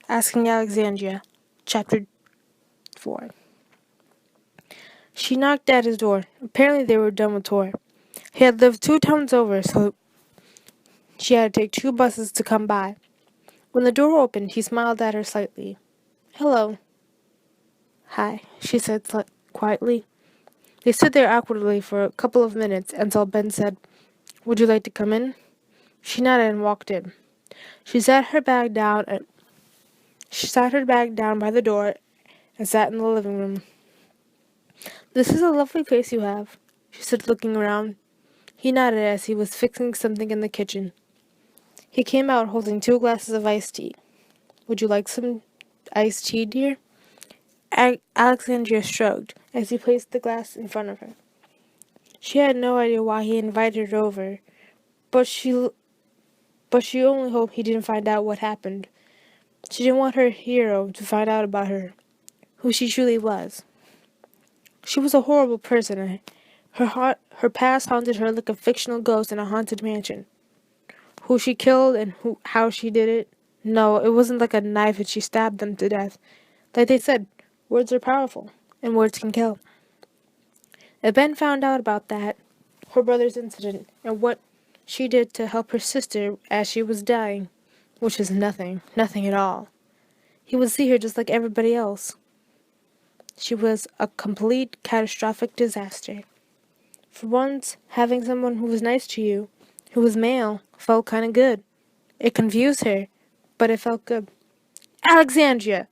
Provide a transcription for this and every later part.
Asking Alexandria, Chapter 4. She knocked at his door. Apparently they were done with tour. He had lived 2 towns over, so she had to take 2 buses to come by. When the door opened, he smiled at her slightly. "Hello." "Hi," she said quietly. They stood there awkwardly for a couple of minutes until Ben said, "Would you like to come in?" She nodded and walked in. She sat her bag down by the door and sat in the living room. "This is a lovely place you have," she said, looking around. He nodded as he was fixing something in the kitchen. He came out holding 2 glasses of iced tea. "Would you like some iced tea, dear?" Alexandria shrugged as he placed the glass in front of her. She had no idea why he invited her over, but she only hoped he didn't find out what happened. She didn't want her hero to find out about her, who she truly was. She was a horrible person, and her past haunted her like a fictional ghost in a haunted mansion. Who she killed and how she did it? No, it wasn't like a knife and she stabbed them to death. Like they said, words are powerful, and words can kill. If Ben found out about that, her brother's incident, and what she did to help her sister as she was dying, which is nothing at all, he would see her just like everybody else. She was a complete, catastrophic disaster. For once, having someone who was nice to you, who was male, felt kind of good. It confused her, but it felt good. "Alexandria!"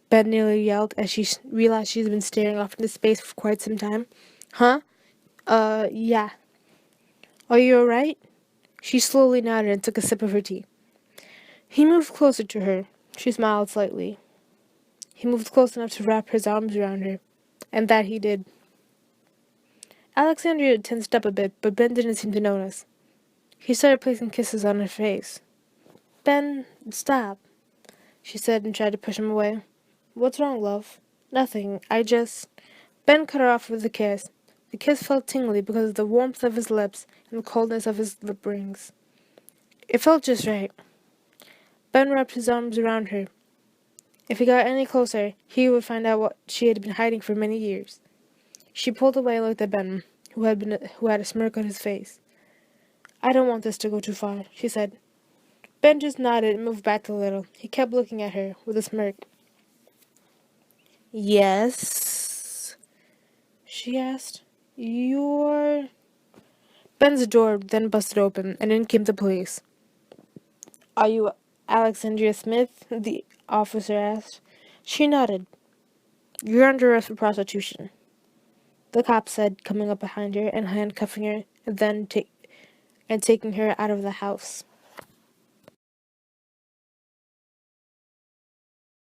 Ben nearly yelled as she realized she'd been staring off into space for quite some time. "Huh? Yeah." "Are you alright?" She slowly nodded and took a sip of her tea. He moved closer to her. She smiled slightly. He moved close enough to wrap his arms around her, and that he did. Alexandria tensed up a bit, but Ben didn't seem to notice. He started placing kisses on her face. "Ben, stop," she said and tried to push him away. "What's wrong, love?" "Nothing. Ben cut her off with a kiss. The kiss felt tingly because of the warmth of his lips and the coldness of his lip rings. It felt just right. Ben wrapped his arms around her. If he got any closer, he would find out what she had been hiding for many years. She pulled away and looked at Ben, who had a smirk on his face. "I don't want this to go too far," she said. Ben just nodded and moved back a little. He kept looking at her with a smirk. "Yes?" she asked. "You're—" Ben's door then busted open, and in came the police. "Are you Alexandria Smith?" the officer asked. She nodded. "You're under arrest for prostitution," the cop said, coming up behind her and handcuffing her, and taking her out of the house.